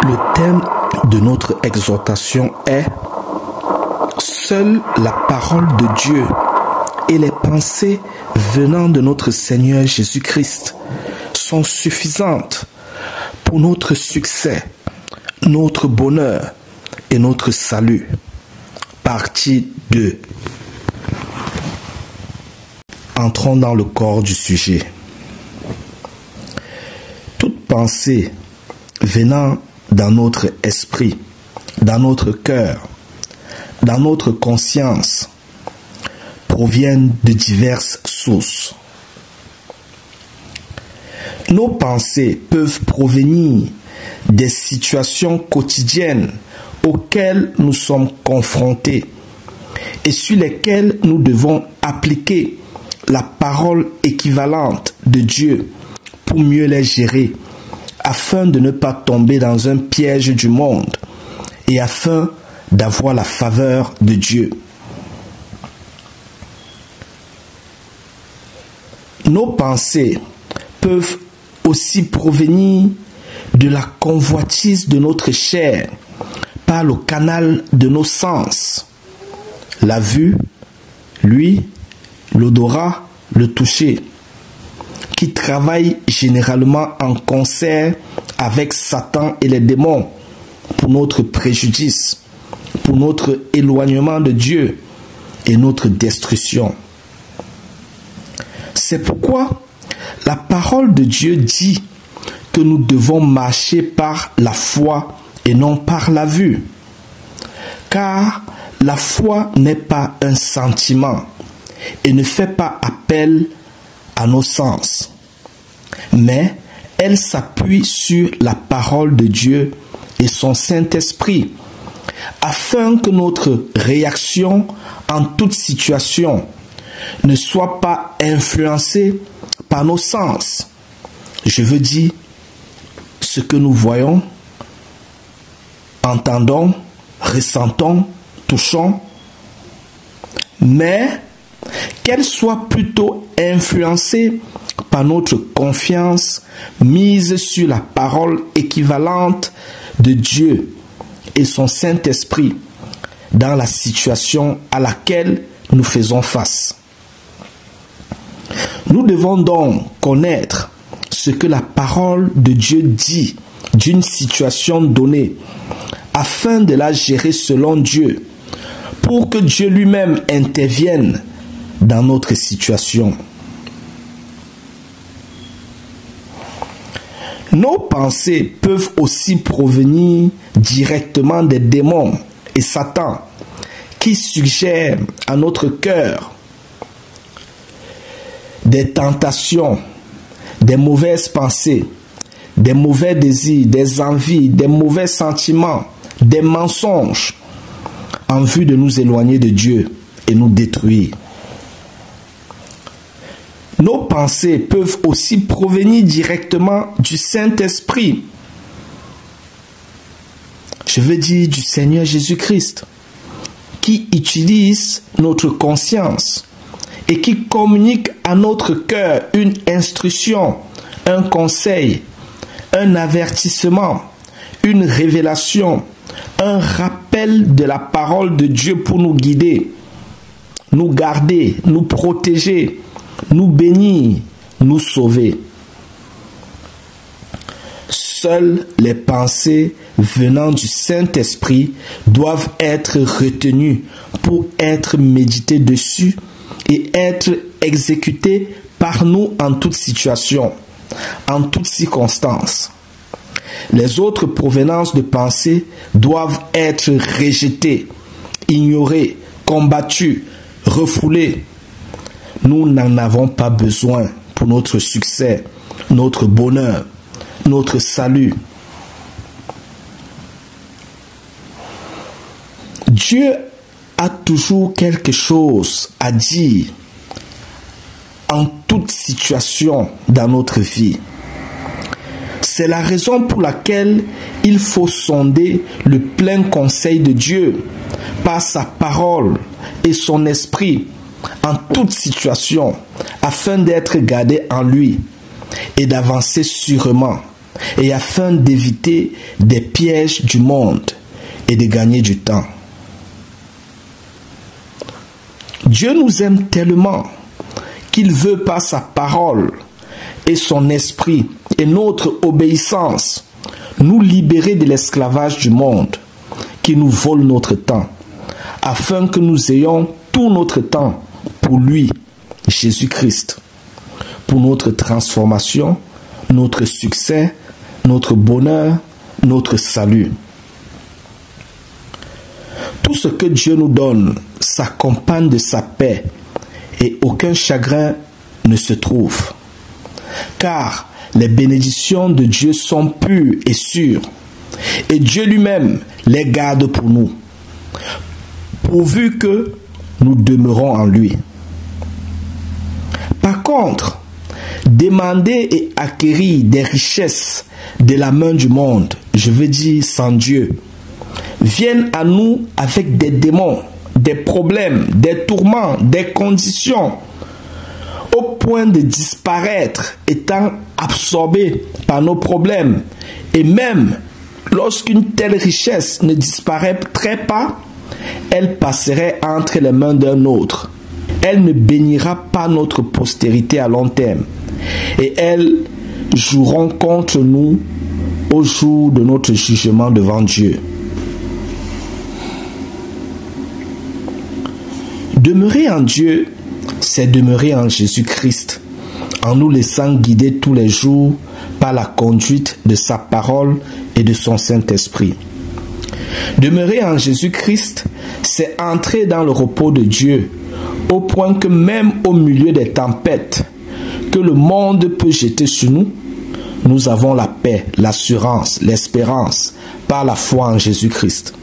Le thème de notre exhortation est « Seule la parole de Dieu et les pensées venant de notre Seigneur Jésus-Christ sont suffisantes pour notre succès, notre bonheur et notre salut. » Partie 2. Entrons dans le corps du sujet. Toute pensée venant dans notre esprit, dans notre cœur, dans notre conscience, proviennent de diverses sources. Nos pensées peuvent provenir des situations quotidiennes auxquelles nous sommes confrontés et sur lesquelles nous devons appliquer la parole équivalente de Dieu pour mieux les gérer, afin de ne pas tomber dans un piège du monde et afin d'avoir la faveur de Dieu. Nos pensées peuvent aussi provenir de la convoitise de notre chair par le canal de nos sens, la vue, l'ouïe, l'odorat, le toucher, qui travaillent généralement en concert avec Satan et les démons pour notre préjudice, pour notre éloignement de Dieu et notre destruction. C'est pourquoi la parole de Dieu dit que nous devons marcher par la foi et non par la vue. Car la foi n'est pas un sentiment et ne fait pas appel à nos sens, mais elle s'appuie sur la parole de Dieu et son Saint-Esprit, afin que notre réaction en toute situation ne soit pas influencée par nos sens. Je veux dire, ce que nous voyons, entendons, ressentons, touchons, mais qu'elle soit plutôt influencée par notre confiance mise sur la parole équivalente de Dieu et son Saint-Esprit dans la situation à laquelle nous faisons face. Nous devons donc connaître ce que la parole de Dieu dit d'une situation donnée afin de la gérer selon Dieu pour que Dieu lui-même intervienne dans notre situation. Nos pensées peuvent aussi provenir directement des démons et Satan qui suggèrent à notre cœur des tentations, des mauvaises pensées, des mauvais désirs, des envies, des mauvais sentiments, des mensonges en vue de nous éloigner de Dieu et nous détruire. Nos pensées peuvent aussi provenir directement du Saint-Esprit. Je veux dire du Seigneur Jésus-Christ, qui utilise notre conscience et qui communique à notre cœur une instruction, un conseil, un avertissement, une révélation, un rappel de la parole de Dieu pour nous guider, nous garder, nous protéger, nous bénir, nous sauver. Seules les pensées venant du Saint-Esprit doivent être retenues pour être méditées dessus et être exécutées par nous en toute situation, en toute circonstance. Les autres provenances de pensées doivent être rejetées, ignorées, combattues, refoulées. Nous n'en avons pas besoin pour notre succès, notre bonheur, notre salut. Dieu a toujours quelque chose à dire en toute situation dans notre vie. C'est la raison pour laquelle il faut sonder le plein conseil de Dieu par sa parole et son esprit en toute situation afin d'être gardé en lui et d'avancer sûrement et afin d'éviter des pièges du monde et de gagner du temps. Dieu nous aime tellement qu'il veut par sa parole et son esprit et notre obéissance nous libérer de l'esclavage du monde qui nous vole notre temps, afin que nous ayons tout notre temps pour lui, Jésus-Christ, pour notre transformation, notre succès, notre bonheur, notre salut. Tout ce que Dieu nous donne s'accompagne de sa paix et aucun chagrin ne se trouve. Car les bénédictions de Dieu sont pures et sûres et Dieu lui-même les garde pour nous, pourvu que nous demeurons en lui. Par contre, demander et acquérir des richesses de la main du monde, je veux dire sans Dieu, viennent à nous avec des démons, des problèmes, des tourments, des conditions, au point de disparaître, étant absorbés par nos problèmes. Et même lorsqu'une telle richesse ne disparaîtrait pas, elle passerait entre les mains d'un autre. Elle ne bénira pas notre postérité à long terme. Et elles joueront contre nous au jour de notre jugement devant Dieu. Demeurer en Dieu, c'est demeurer en Jésus-Christ, en nous laissant guider tous les jours par la conduite de sa parole et de son Saint-Esprit. Demeurer en Jésus-Christ, c'est entrer dans le repos de Dieu, au point que même au milieu des tempêtes que le monde peut jeter sur nous, nous avons la paix, l'assurance, l'espérance par la foi en Jésus-Christ.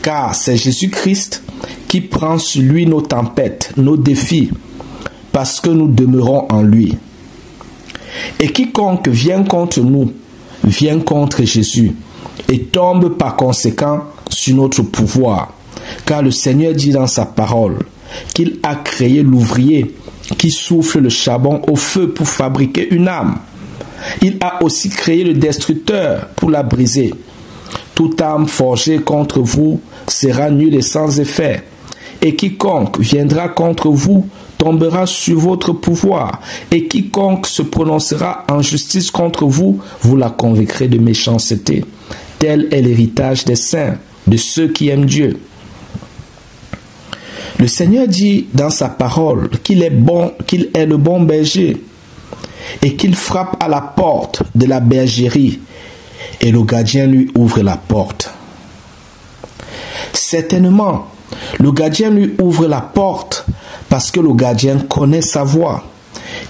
Car c'est Jésus-Christ qui prend sur lui nos tempêtes, nos défis, parce que nous demeurons en lui. Et quiconque vient contre nous, vient contre Jésus, et tombe par conséquent sur notre pouvoir. Car le Seigneur dit dans sa parole qu'il a créé l'ouvrier qui souffle le charbon au feu pour fabriquer une âme. Il a aussi créé le destructeur pour la briser. Toute âme forgée contre vous sera nulle et sans effet. Et quiconque viendra contre vous tombera sur votre pouvoir. Et quiconque se prononcera en justice contre vous, vous la convaincrez de méchanceté. Tel est l'héritage des saints, de ceux qui aiment Dieu. Le Seigneur dit dans sa parole qu'il est le bon berger et qu'il frappe à la porte de la bergerie et le gardien lui ouvre la porte. Certainement, le gardien lui ouvre la porte parce que le gardien connaît sa voix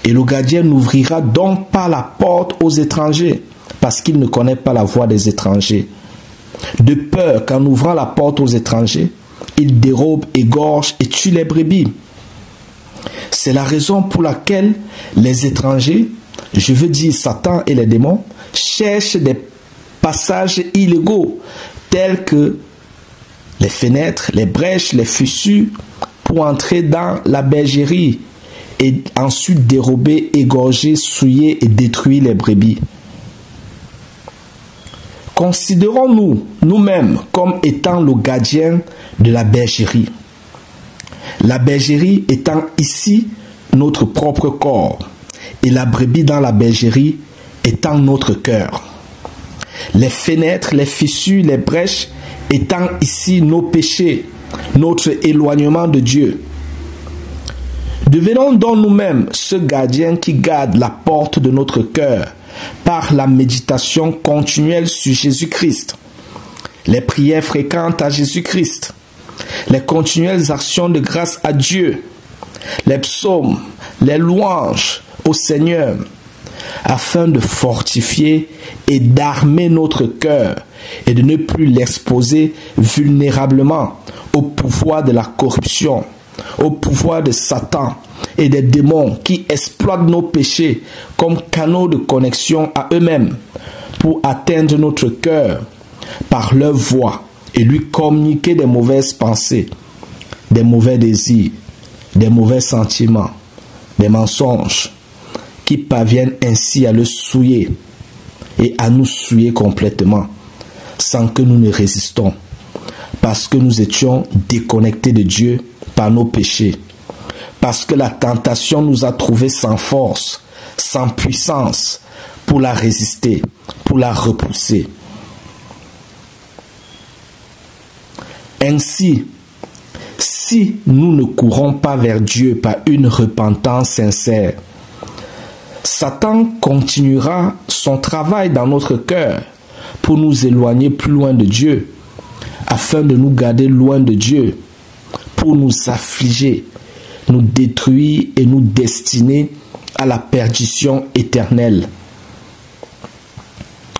et le gardien n'ouvrira donc pas la porte aux étrangers parce qu'il ne connaît pas la voix des étrangers. De peur qu'en ouvrant la porte aux étrangers, il dérobe, égorge et tue les brebis. C'est la raison pour laquelle les étrangers, je veux dire Satan et les démons, cherchent des passages illégaux tels que les fenêtres, les brèches, les fissures pour entrer dans la bergerie et ensuite dérober, égorger, souiller et détruire les brebis. Considérons-nous nous-mêmes comme étant le gardien de la bergerie. La bergerie étant ici notre propre corps et la brebis dans la bergerie étant notre cœur. Les fenêtres, les fissures, les brèches étant ici nos péchés, notre éloignement de Dieu. Devenons donc nous-mêmes ce gardien qui garde la porte de notre cœur par la méditation continuelle sur Jésus-Christ, les prières fréquentes à Jésus-Christ, les continuelles actions de grâce à Dieu, les psaumes, les louanges au Seigneur, afin de fortifier et d'armer notre cœur et de ne plus l'exposer vulnérablement au pouvoir de la corruption, au pouvoir de Satan et des démons qui exploitent nos péchés comme canaux de connexion à eux-mêmes pour atteindre notre cœur par leur voix et lui communiquer des mauvaises pensées, des mauvais désirs, des mauvais sentiments, des mensonges qui parviennent ainsi à le souiller, et à nous souiller complètement, sans que nous ne résistons, parce que nous étions déconnectés de Dieu par nos péchés, parce que la tentation nous a trouvés sans force, sans puissance pour la résister, pour la repousser. Ainsi, si nous ne courons pas vers Dieu par une repentance sincère, Satan continuera son travail dans notre cœur pour nous éloigner plus loin de Dieu, afin de nous garder loin de Dieu, pour nous affliger, nous détruire et nous destiner à la perdition éternelle.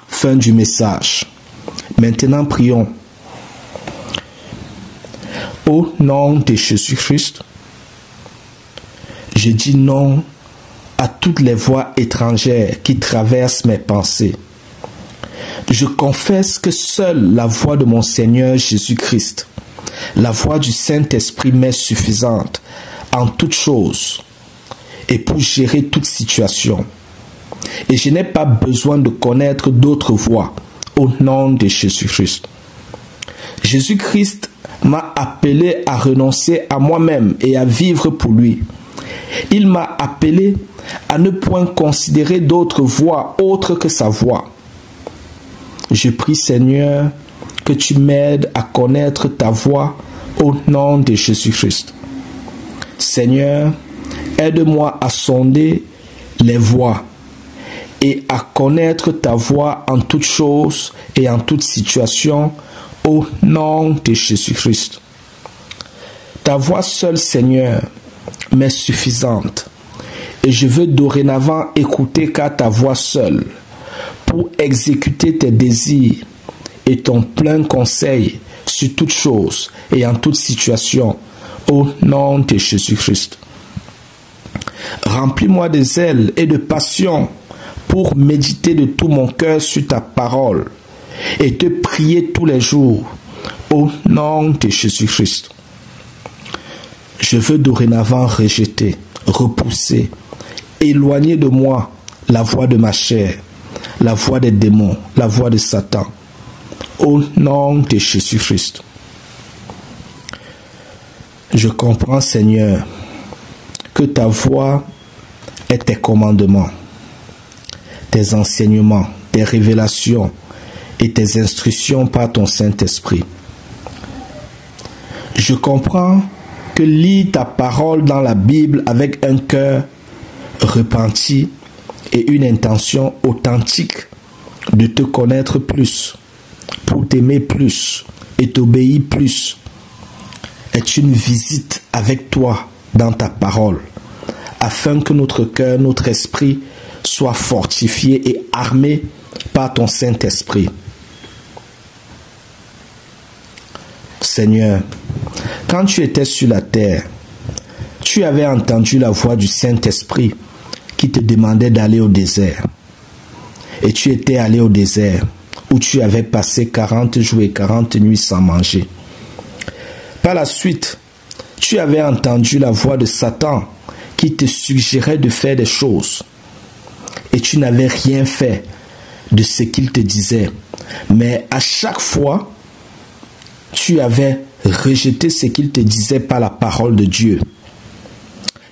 Fin du message. Maintenant, prions. Au nom de Jésus-Christ, je dis non à toutes les voix étrangères qui traversent mes pensées. Je confesse que seule la voix de mon Seigneur Jésus-Christ, la voix du Saint-Esprit m'est suffisante en toutes choses et pour gérer toute situation. Et je n'ai pas besoin de connaître d'autres voix au nom de Jésus-Christ. Jésus-Christ m'a appelé à renoncer à moi-même et à vivre pour lui. Il m'a appelé à ne point considérer d'autres voies autres que sa voix. Je prie, Seigneur, que tu m'aides à connaître ta voix au nom de Jésus-Christ. Seigneur, aide-moi à sonder les voies et à connaître ta voix en toutes choses et en toutes situations au nom de Jésus-Christ. Ta voix seule, Seigneur, m'est suffisante et je veux dorénavant écouter qu'à ta voix seule pour exécuter tes désirs et ton plein conseil sur toutes choses et en toutes situations au nom de Jésus-Christ. Remplis-moi de zèle et de passion pour méditer de tout mon cœur sur ta parole et te prier tous les jours au nom de Jésus-Christ. Je veux dorénavant rejeter, repousser, éloigner de moi la voix de ma chair, la voix des démons, la voix de Satan, au nom de Jésus-Christ. Je comprends, Seigneur, que ta voix est tes commandements, tes enseignements, tes révélations et tes instructions par ton Saint-Esprit. Je comprends que lire ta parole dans la Bible avec un cœur repenti et une intention authentique de te connaître plus, pour t'aimer plus et t'obéir plus, est une visite avec toi dans ta parole, afin que notre cœur, notre esprit soit fortifié et armé par ton Saint-Esprit. Seigneur, quand tu étais sur la terre, tu avais entendu la voix du Saint-Esprit qui te demandait d'aller au désert. Et tu étais allé au désert où tu avais passé 40 jours et 40 nuits sans manger. Par la suite, tu avais entendu la voix de Satan qui te suggérait de faire des choses. Et tu n'avais rien fait de ce qu'il te disait. Mais à chaque fois, tu avais rejeté ce qu'il te disait par la parole de Dieu.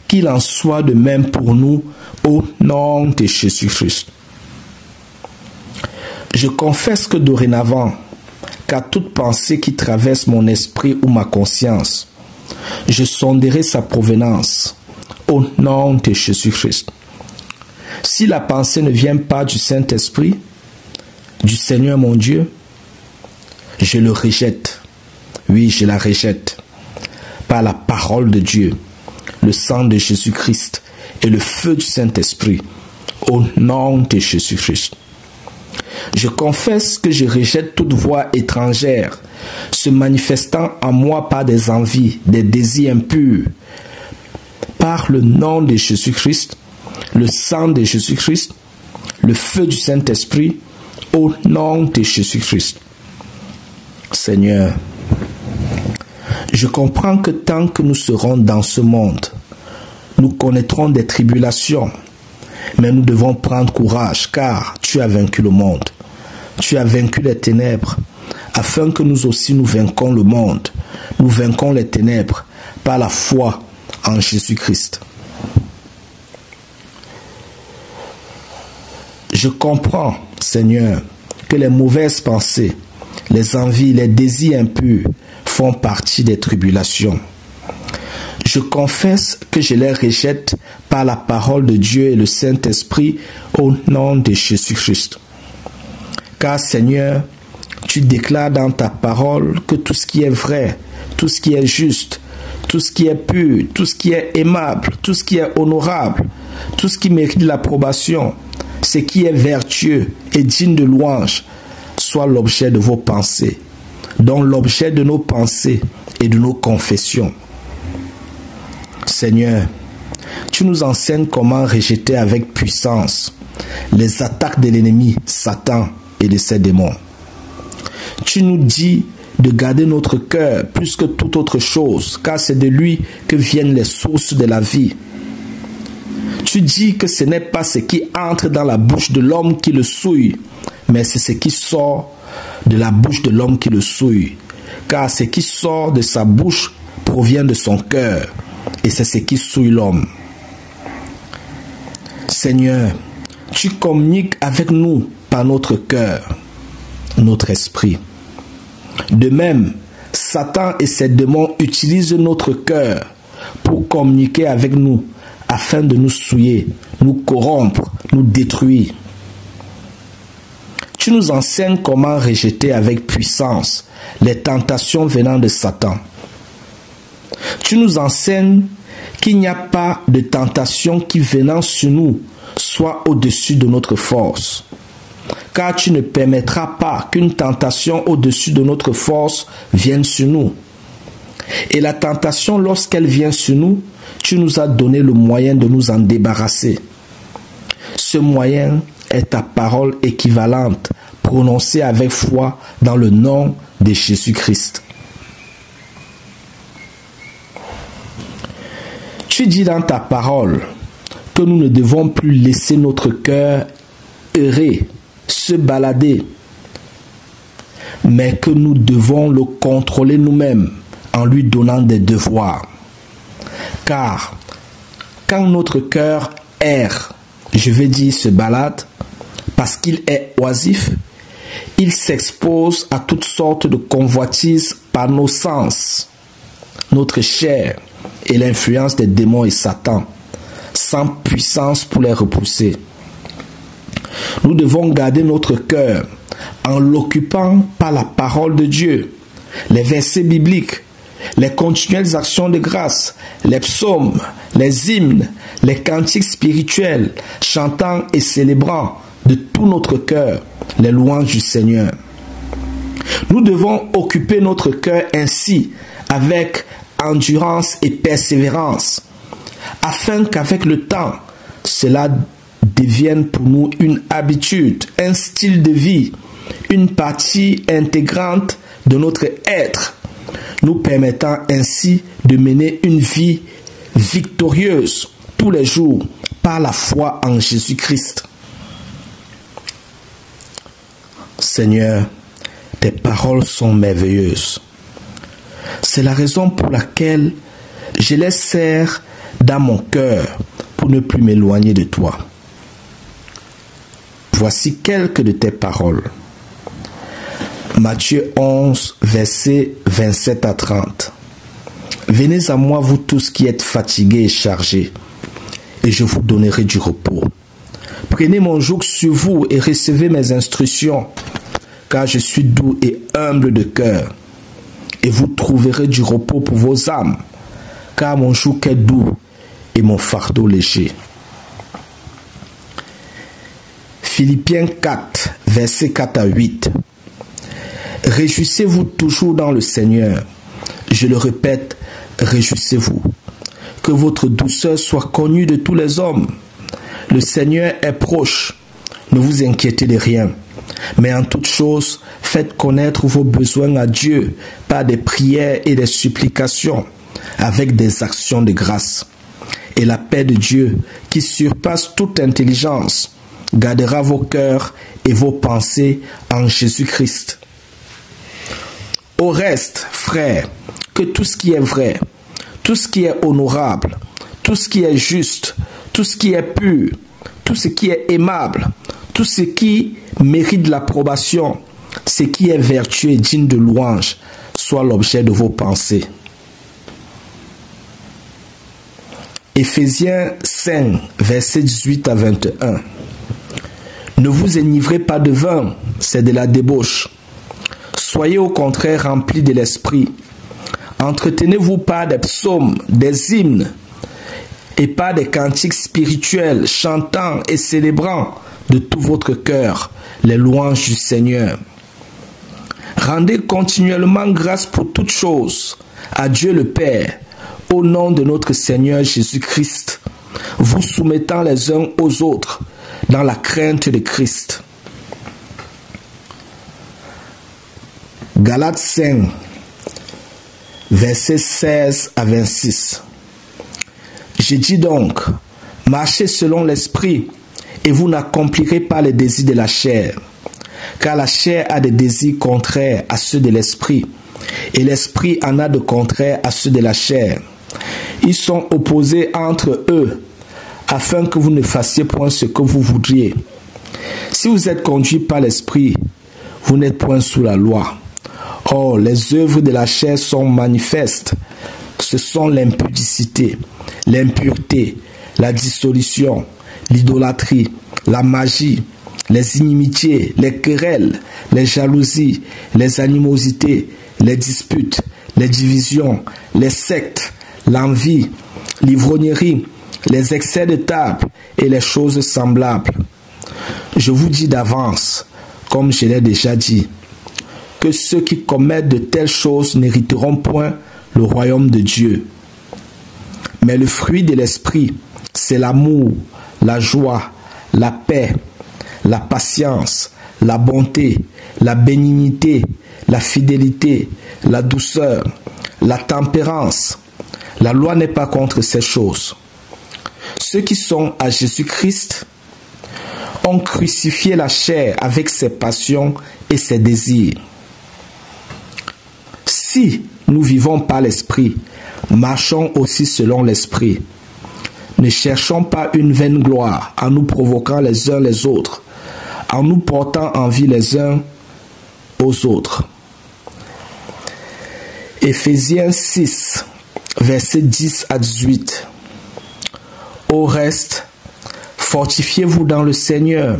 Qu'il en soit de même pour nous au nom de Jésus-Christ. Je confesse que dorénavant, qu'à toute pensée qui traverse mon esprit ou ma conscience, je sonderai sa provenance au nom de Jésus-Christ. Si la pensée ne vient pas du Saint-Esprit, du Seigneur mon Dieu, je le rejette. Oui, je la rejette par la parole de Dieu, le sang de Jésus-Christ et le feu du Saint-Esprit, au nom de Jésus-Christ. Je confesse que je rejette toute voix étrangère se manifestant en moi par des envies, des désirs impurs. Par le nom de Jésus-Christ, le sang de Jésus-Christ, le feu du Saint-Esprit, au nom de Jésus-Christ. Seigneur, je comprends que tant que nous serons dans ce monde, nous connaîtrons des tribulations, Mais nous devons prendre courage, car tu as vaincu le monde. Tu as vaincu les ténèbres, afin que nous aussi nous vainquons le monde. Nous vainquons les ténèbres par la foi en Jésus-Christ. Je comprends, Seigneur, que les mauvaises pensées, les envies, les désirs impurs font partie des tribulations. Je confesse que je les rejette par la parole de Dieu et le Saint-Esprit au nom de Jésus-Christ. Car Seigneur, tu déclares dans ta parole que tout ce qui est vrai, tout ce qui est juste, tout ce qui est pur, tout ce qui est aimable, tout ce qui est honorable, tout ce qui mérite l'approbation, ce qui est vertueux et digne de louange, soit l'objet de vos pensées, dont l'objet de nos pensées et de nos confessions. Seigneur, tu nous enseignes comment rejeter avec puissance les attaques de l'ennemi, Satan et de ses démons. Tu nous dis de garder notre cœur plus que toute autre chose, car c'est de lui que viennent les sources de la vie. Tu dis que ce n'est pas ce qui entre dans la bouche de l'homme qui le souille, mais c'est ce qui sort de la bouche de l'homme qui le souille. Car ce qui sort de sa bouche provient de son cœur, et c'est ce qui souille l'homme. Seigneur, tu communiques avec nous par notre cœur, notre esprit. De même, Satan et ses démons utilisent notre cœur pour communiquer avec nous, afin de nous souiller, nous corrompre, nous détruire. Tu nous enseignes comment rejeter avec puissance les tentations venant de Satan. Tu nous enseignes qu'il n'y a pas de tentation qui venant sur nous soit au-dessus de notre force. Car tu ne permettras pas qu'une tentation au-dessus de notre force vienne sur nous. Et la tentation, lorsqu'elle vient sur nous, tu nous as donné le moyen de nous en débarrasser. Ce moyen est ta parole équivalente, prononcée avec foi dans le nom de Jésus-Christ. Tu dis dans ta parole que nous ne devons plus laisser notre cœur errer, se balader, mais que nous devons le contrôler nous-mêmes en lui donnant des devoirs. Car quand notre cœur erre, je veux dire se balade, parce qu'il est oisif, il s'expose à toutes sortes de convoitises par nos sens, notre chair et l'influence des démons et Satan, sans puissance pour les repousser. Nous devons garder notre cœur en l'occupant par la parole de Dieu, les versets bibliques, les continuelles actions de grâce, les psaumes, les hymnes, les cantiques spirituels, chantant et célébrant de tout notre cœur les louanges du Seigneur. Nous devons occuper notre cœur ainsi avec endurance et persévérance, afin qu'avec le temps, cela devienne pour nous une habitude, un style de vie, une partie intégrante de notre être, nous permettant ainsi de mener une vie victorieuse tous les jours par la foi en Jésus-Christ. Seigneur, tes paroles sont merveilleuses. C'est la raison pour laquelle je les serre dans mon cœur pour ne plus m'éloigner de toi. Voici quelques de tes paroles. Matthieu 11, versets 27 à 30. Venez à moi, vous tous qui êtes fatigués et chargés, et je vous donnerai du repos. Prenez mon joug sur vous et recevez mes instructions, car je suis doux et humble de cœur, et vous trouverez du repos pour vos âmes, car mon joug est doux et mon fardeau léger. Philippiens 4, versets 4 à 8. Réjouissez-vous toujours dans le Seigneur. Je le répète, réjouissez-vous. Que votre douceur soit connue de tous les hommes. Le Seigneur est proche. Ne vous inquiétez de rien. Mais en toute chose, faites connaître vos besoins à Dieu par des prières et des supplications, avec des actions de grâce. et la paix de Dieu, qui surpasse toute intelligence, gardera vos cœurs et vos pensées en Jésus-Christ. Au reste, frères, que tout ce qui est vrai, tout ce qui est honorable, tout ce qui est juste, tout ce qui est pur, tout ce qui est aimable, tout ce qui mérite l'approbation, ce qui est vertueux et digne de louange, soit l'objet de vos pensées. Éphésiens 5, versets 18 à 21. Ne vous enivrez pas de vin, c'est de la débauche. Soyez au contraire remplis de l'esprit. Entretenez-vous par des psaumes, des hymnes et par des cantiques spirituels, chantant et célébrant de tout votre cœur les louanges du Seigneur. Rendez continuellement grâce pour toutes choses à Dieu le Père, au nom de notre Seigneur Jésus-Christ, vous soumettant les uns aux autres dans la crainte de Christ. Galates 5, versets 16 à 26. Je dis donc, marchez selon l'esprit, et vous n'accomplirez pas les désirs de la chair, car la chair a des désirs contraires à ceux de l'esprit, et l'esprit en a de contraires à ceux de la chair. Ils sont opposés entre eux, afin que vous ne fassiez point ce que vous voudriez. Si vous êtes conduits par l'esprit, vous n'êtes point sous la loi. Or, les œuvres de la chair sont manifestes. Ce sont l'impudicité, l'impureté, la dissolution, l'idolâtrie, la magie, les inimitiés, les querelles, les jalousies, les animosités, les disputes, les divisions, les sectes, l'envie, l'ivrognerie, les excès de table et les choses semblables. Je vous dis d'avance, comme je l'ai déjà dit, que ceux qui commettent de telles choses n'hériteront point le royaume de Dieu. Mais le fruit de l'esprit, c'est l'amour, la joie, la paix, la patience, la bonté, la bénignité, la fidélité, la douceur, la tempérance. La loi n'est pas contre ces choses. Ceux qui sont à Jésus-Christ ont crucifié la chair avec ses passions et ses désirs. Si nous vivons par l'esprit, marchons aussi selon l'esprit. Ne cherchons pas une vaine gloire en nous provoquant les uns les autres, en nous portant envie les uns aux autres. Éphésiens 6, versets 10 à 18. Au reste, fortifiez-vous dans le Seigneur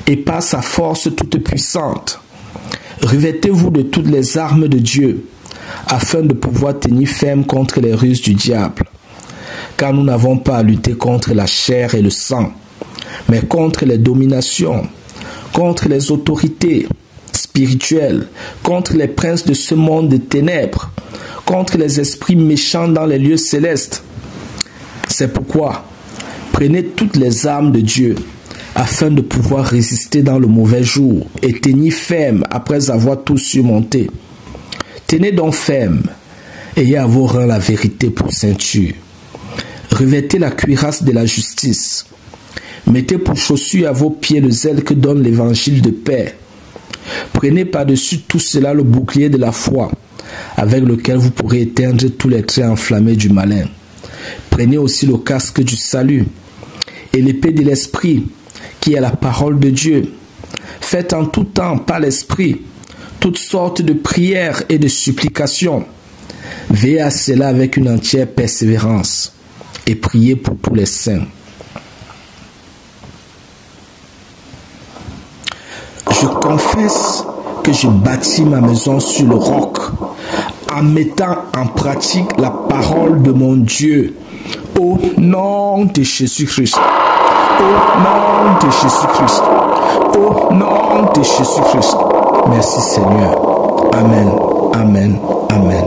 et par sa force toute puissante. Revêtez-vous de toutes les armes de Dieu, afin de pouvoir tenir ferme contre les ruses du diable. Car nous n'avons pas à lutter contre la chair et le sang, mais contre les dominations, contre les autorités spirituelles, contre les princes de ce monde de ténèbres, contre les esprits méchants dans les lieux célestes. C'est pourquoi, prenez toutes les armes de Dieu, afin de pouvoir résister dans le mauvais jour et tenir ferme après avoir tout surmonté. Tenez donc ferme, ayez à vos reins la vérité pour ceinture. Revêtez la cuirasse de la justice. Mettez pour chaussure à vos pieds le zèle que donne l'évangile de paix. Prenez par-dessus tout cela le bouclier de la foi, avec lequel vous pourrez éteindre tous les traits enflammés du malin. Prenez aussi le casque du salut et l'épée de l'esprit, qui est la parole de Dieu. Faites en tout temps par l'esprit toutes sortes de prières et de supplications. Veillez à cela avec une entière persévérance et priez pour tous les saints. Je confesse que je bâtis ma maison sur le roc en mettant en pratique la parole de mon Dieu. Au nom de Jésus-Christ. Au nom de Jésus-Christ. Au nom de Jésus-Christ. Merci Seigneur. Amen. Amen. Amen.